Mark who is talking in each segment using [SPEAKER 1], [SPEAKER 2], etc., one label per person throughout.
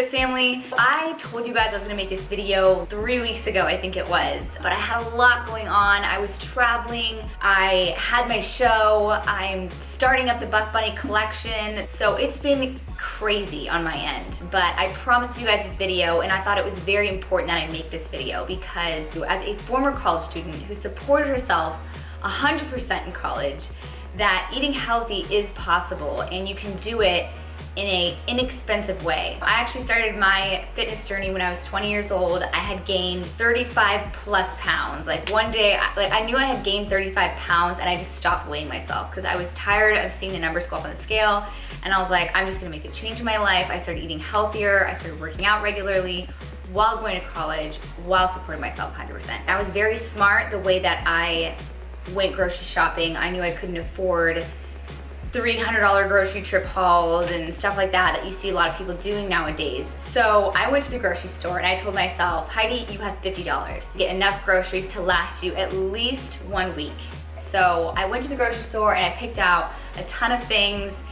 [SPEAKER 1] it, family? I told you guys I was gonna make this video 3 weeks ago, I think it was, but I had a lot going on. I was traveling, I had my show, I'm starting up the Buff Bunny collection, so it's been crazy on my end, but I promised you guys this video and I thought it was very important that I make this video because as a former college student who supported herself 100% in college, that eating healthy is possible and you can do it in an inexpensive way. I actually started my fitness journey when I was 20 years old. I had gained 35 plus pounds. Like one day, I knew I had gained 35 pounds and I just stopped weighing myself because I was tired of seeing the numbers go up on the scale. And I was like, I'm just gonna make a change in my life. I started eating healthier. I started working out regularly while going to college, while supporting myself 100%. I was very smart the way that I went grocery shopping. I knew I couldn't afford $300 grocery trip hauls and stuff like that you see a lot of people doing nowadays. So I went to the grocery store and I told myself, Heidi, you have $50 to get enough groceries to last you at least 1 week. So I went to the grocery store and I picked out a ton of things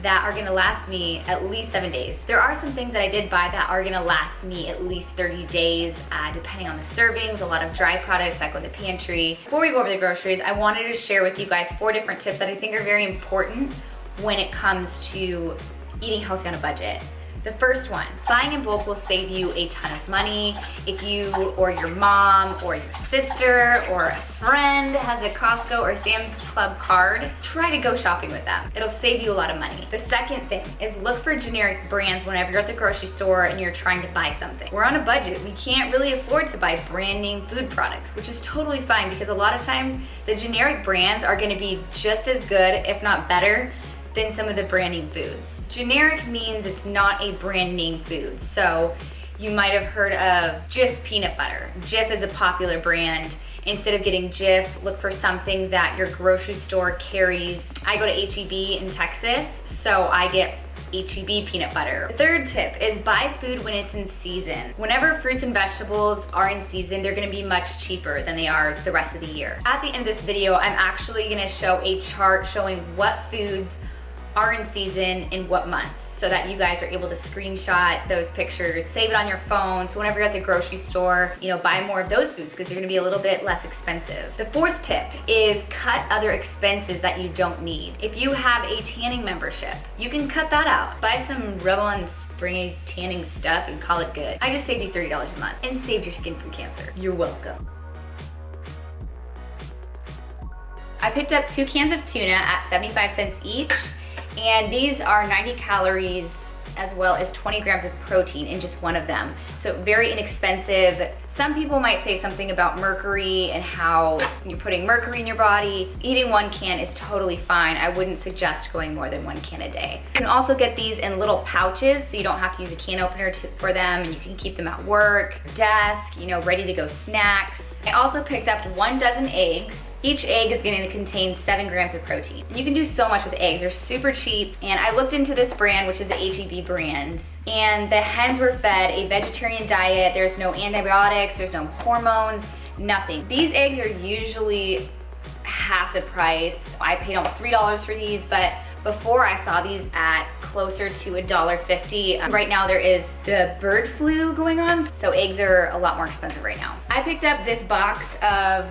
[SPEAKER 1] that are gonna last me at least 7 days. There are some things that I did buy that are gonna last me at least 30 days, depending on the servings, a lot of dry products that go to Pantry. Before we go over the groceries, I wanted to share with you guys 4 different tips that I think are very important when it comes to eating healthy on a budget. The first one, buying in bulk will save you a ton of money. If you or your mom or your sister or a friend has a Costco or Sam's Club card, try to go shopping with them. It'll save you a lot of money. The second thing is look for generic brands whenever you're at the grocery store and you're trying to buy something. We're on a budget. We can't really afford to buy brand name food products, which is totally fine because a lot of times the generic brands are gonna be just as good, if not better, than some of the brand name foods. Generic means it's not a brand name food. So you might have heard of Jif peanut butter. Jif is a popular brand. Instead of getting Jif, look for something that your grocery store carries. I go to H-E-B in Texas, so I get H-E-B peanut butter. The third tip is buy food when it's in season. Whenever fruits and vegetables are in season, they're gonna be much cheaper than they are the rest of the year. At the end of this video, I'm actually gonna show a chart showing what foods are in season in what months so that you guys are able to screenshot those pictures, save it on your phone, so whenever you're at the grocery store, buy more of those foods because they're gonna be a little bit less expensive. The fourth tip is cut other expenses that you don't need. If you have a tanning membership, you can cut that out. Buy some rub-on spray tanning stuff and call it good. I just saved you $30 a month and saved your skin from cancer. You're welcome. I picked up 2 cans of tuna at 75 cents each. And these are 90 calories as well as 20 grams of protein in just one of them. So very inexpensive. Some people might say something about mercury and how you're putting mercury in your body. Eating 1 can is totally fine. I wouldn't suggest going more than 1 can a day. You can also get these in little pouches so you don't have to use a can opener for them and you can keep them at work, desk, ready to go snacks. I also picked up 1 dozen eggs. Each egg is going to contain 7 grams of protein. And you can do so much with eggs. They're super cheap. And I looked into this brand, which is the H-E-B brand. And the hens were fed a vegetarian diet. There's no antibiotics, there's no hormones, nothing. These eggs are usually half the price. I paid almost $3 for these, but before I saw these at closer to $1.50. Right now there is the bird flu going on, so eggs are a lot more expensive right now. I picked up this box of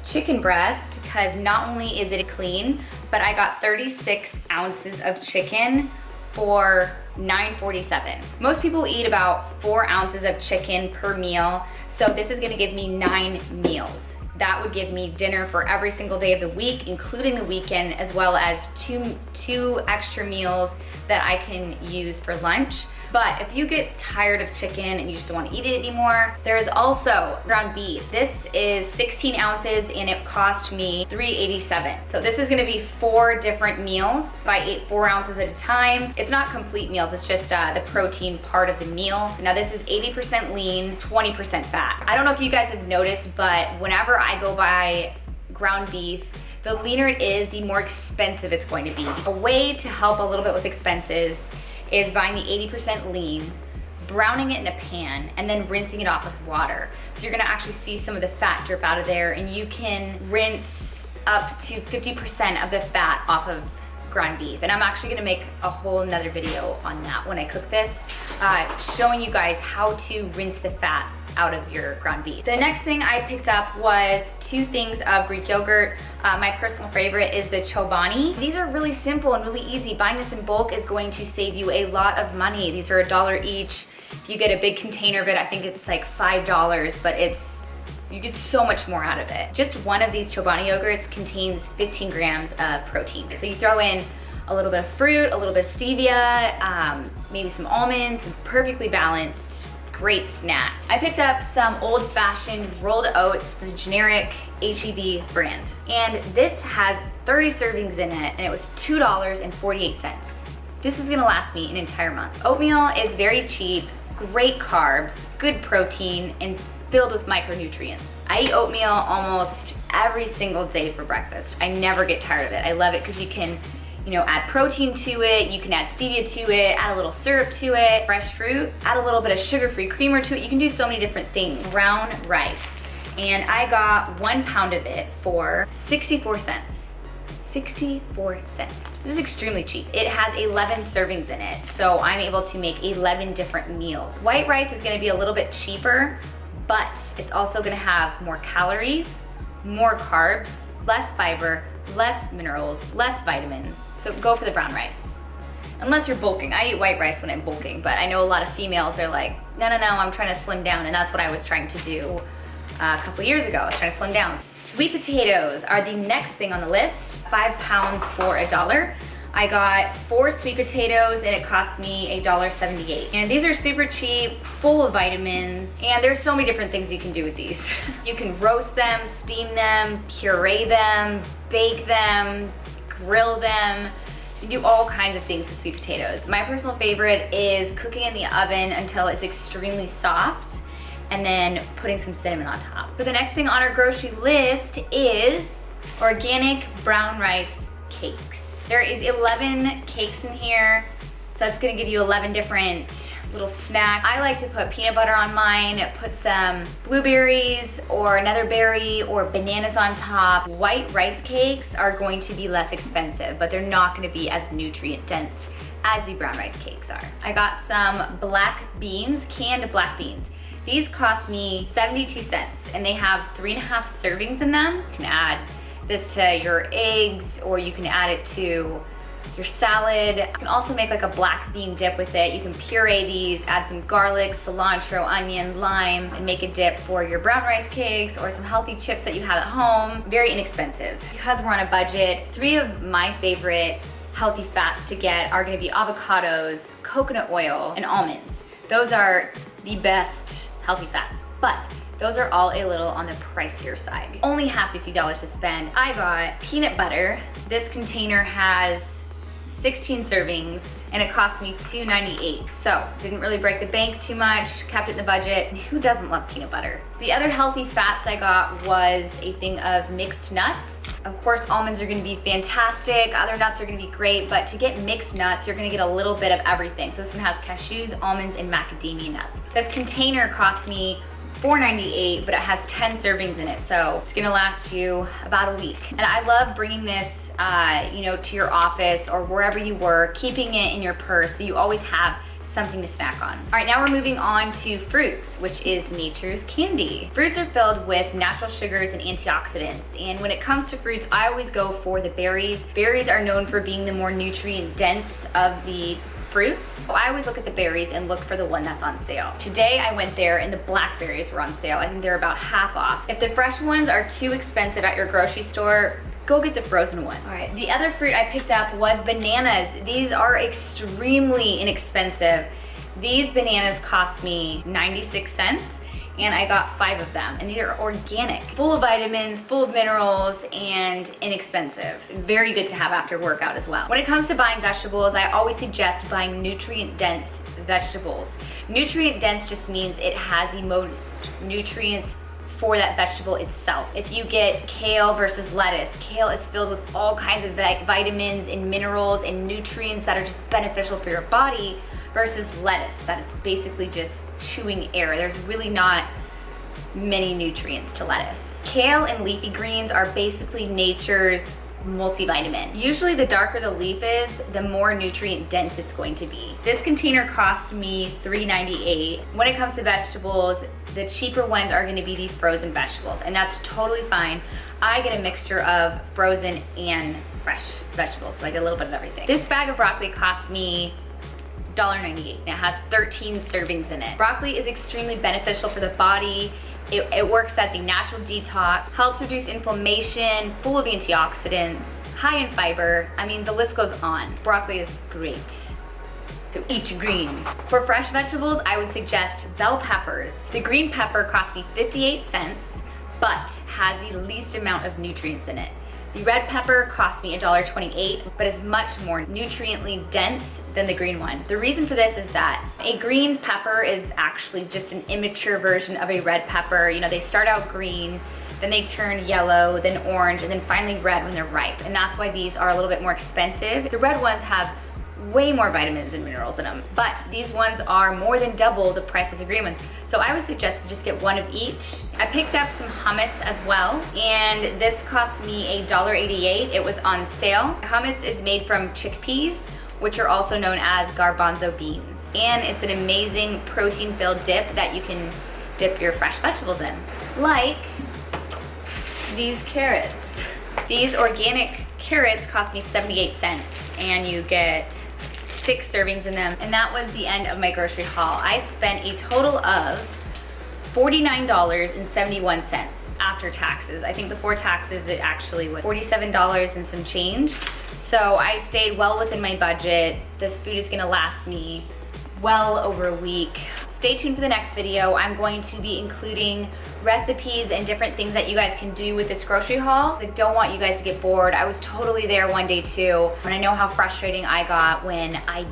[SPEAKER 1] chicken breast because not only is it clean, but I got 36 ounces of chicken for $9.47. Most people eat about 4 ounces of chicken per meal, so this is gonna give me 9 meals. That would give me dinner for every single day of the week, including the weekend, as well as two extra meals that I can use for lunch. But if you get tired of chicken and you just don't want to eat it anymore, there is also ground beef. This is 16 ounces and it cost me $3.87. So this is gonna be 4 different meals. If I ate 4 ounces at a time, it's not complete meals, it's just the protein part of the meal. Now this is 80% lean, 20% fat. I don't know if you guys have noticed, but whenever I go buy ground beef, the leaner it is, the more expensive it's going to be. A way to help a little bit with expenses is buying the 80% lean, browning it in a pan, and then rinsing it off with water. So you're gonna actually see some of the fat drip out of there, and you can rinse up to 50% of the fat off of ground beef. And I'm actually gonna make a whole nother video on that when I cook this. showing you guys how to rinse the fat out of your ground beef. The next thing I picked up was 2 things of Greek yogurt. My personal favorite is the chobani. These are really simple and really easy. Buying this in bulk is going to save you a lot of money. These are $1 each. If you get a big container of it, I think it's like $5, but you get so much more out of it. Just one of these chobani yogurts contains 15 grams of protein. So you throw in a little bit of fruit, a little bit of stevia, maybe some almonds, perfectly balanced. Great snack. I picked up some old-fashioned rolled oats, it's a generic HEB brand. And this has 30 servings in it, and it was $2.48. This is gonna last me an entire month. Oatmeal is very cheap, great carbs, good protein, and filled with micronutrients. I eat oatmeal almost every single day for breakfast. I never get tired of it. I love it because you can add protein to it, you can add stevia to it, add a little syrup to it, fresh fruit, add a little bit of sugar-free creamer to it. You can do so many different things. Brown rice. And I got 1 pound of it for 64 cents. 64 cents. This is extremely cheap. It has 11 servings in it, so I'm able to make 11 different meals. White rice is gonna be a little bit cheaper, but it's also gonna have more calories, more carbs, less fiber, less minerals, less vitamins. So go for the brown rice. Unless you're bulking. I eat white rice when I'm bulking, but I know a lot of females are like, no, I'm trying to slim down, and that's what I was trying to do a couple years ago. I was trying to slim down. Sweet potatoes are the next thing on the list. 5 pounds for $1. I got 4 sweet potatoes and it cost me $1.78. And these are super cheap, full of vitamins, and there's so many different things you can do with these. You can roast them, steam them, puree them, bake them, grill them. You can do all kinds of things with sweet potatoes. My personal favorite is cooking in the oven until it's extremely soft and then putting some cinnamon on top. So the next thing on our grocery list is organic brown rice cakes. There is 11 cakes in here, so that's gonna give you 11 different little snacks. I like to put peanut butter on mine, put some blueberries or another berry or bananas on top. White rice cakes are going to be less expensive, but they're not gonna be as nutrient dense as the brown rice cakes are. I got some black beans, canned black beans. These cost me 72 cents and they have 3.5 servings in them. You can add this to your eggs or you can add it to your salad. You can also make like a black bean dip with it. You can puree these, add some garlic, cilantro, onion, lime, and make a dip for your brown rice cakes or some healthy chips that you have at home. Very inexpensive. Because we're on a budget, 3 of my favorite healthy fats to get are gonna be avocados, coconut oil, and almonds. Those are the best healthy fats, but those are all a little on the pricier side. You only have $50 to spend. I got peanut butter. This container has 16 servings and it cost me $2.98. So didn't really break the bank too much, kept it in the budget. And who doesn't love peanut butter? The other healthy fats I got was a thing of mixed nuts. Of course, almonds are gonna be fantastic. Other nuts are gonna be great, but to get mixed nuts, you're gonna get a little bit of everything. So this one has cashews, almonds, and macadamia nuts. This container cost me $4.98, but it has 10 servings in it, so it's gonna last you about a week. And I love bringing this, to your office or wherever you work, keeping it in your purse so you always have something to snack on. All right, now we're moving on to fruits, which is nature's candy. Fruits are filled with natural sugars and antioxidants, and when it comes to fruits, I always go for the berries. Berries are known for being the more nutrient dense of the fruits. So I always look at the berries and look for the one that's on sale. Today I went there and the blackberries were on sale. I think they're about half off. If the fresh ones are too expensive at your grocery store, go get the frozen one. All right, the other fruit I picked up was bananas. These are extremely inexpensive. These bananas cost me 96 cents. And I got 5 of them, and they are organic, full of vitamins, full of minerals, and inexpensive. Very good to have after workout as well. When it comes to buying vegetables, I always suggest buying nutrient-dense vegetables. Nutrient-dense just means it has the most nutrients for that vegetable itself. If you get kale versus lettuce, kale is filled with all kinds of vitamins and minerals and nutrients that are just beneficial for your body, versus lettuce, that it's basically just chewing air. There's really not many nutrients to lettuce. Kale and leafy greens are basically nature's multivitamin. Usually the darker the leaf is, the more nutrient dense it's going to be. This container cost me $3.98. When it comes to vegetables, the cheaper ones are gonna be the frozen vegetables, and that's totally fine. I get a mixture of frozen and fresh vegetables, so I get a little bit of everything. This bag of broccoli cost me $1.98, and it has 13 servings in it. Broccoli is extremely beneficial for the body. It works as a natural detox, helps reduce inflammation, full of antioxidants, high in fiber. I mean, the list goes on. Broccoli is great. So eat your greens. For fresh vegetables, I would suggest bell peppers. The green pepper cost me 58 cents, but has the least amount of nutrients in it. The red pepper cost me $1.28, but is much more nutriently dense than the green one. The reason for this is that a green pepper is actually just an immature version of a red pepper. You know, they start out green, then they turn yellow, then orange, and then finally red when they're ripe. And that's why these are a little bit more expensive. The red ones have way more vitamins and minerals in them, but these ones are more than double the price as the green ones. So I would suggest to just get one of each. I picked up some hummus as well, and this cost me $1.88. It was on sale. Hummus is made from chickpeas, which are also known as garbanzo beans. And it's an amazing protein-filled dip that you can dip your fresh vegetables in. Like these carrots. These organic carrots cost me 78 cents, and you get 6 servings in them. And that was the end of my grocery haul. I spent a total of $49.71 after taxes. I think before taxes it actually was $47 and some change. So I stayed well within my budget. This food is gonna last me well over a week. Stay tuned for the next video. I'm going to be including recipes and different things that you guys can do with this grocery haul. I don't want you guys to get bored. I was totally there one day too, and I know how frustrating I got when I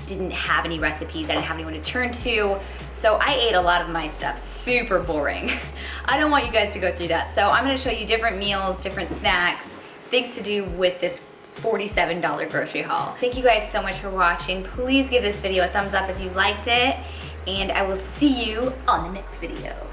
[SPEAKER 1] didn't have any recipes, I didn't have anyone to turn to. So I ate a lot of my stuff, super boring. I don't want you guys to go through that. So I'm gonna show you different meals, different snacks, things to do with this $47 grocery haul. Thank you guys so much for watching. Please give this video a thumbs up if you liked it, and I will see you on the next video.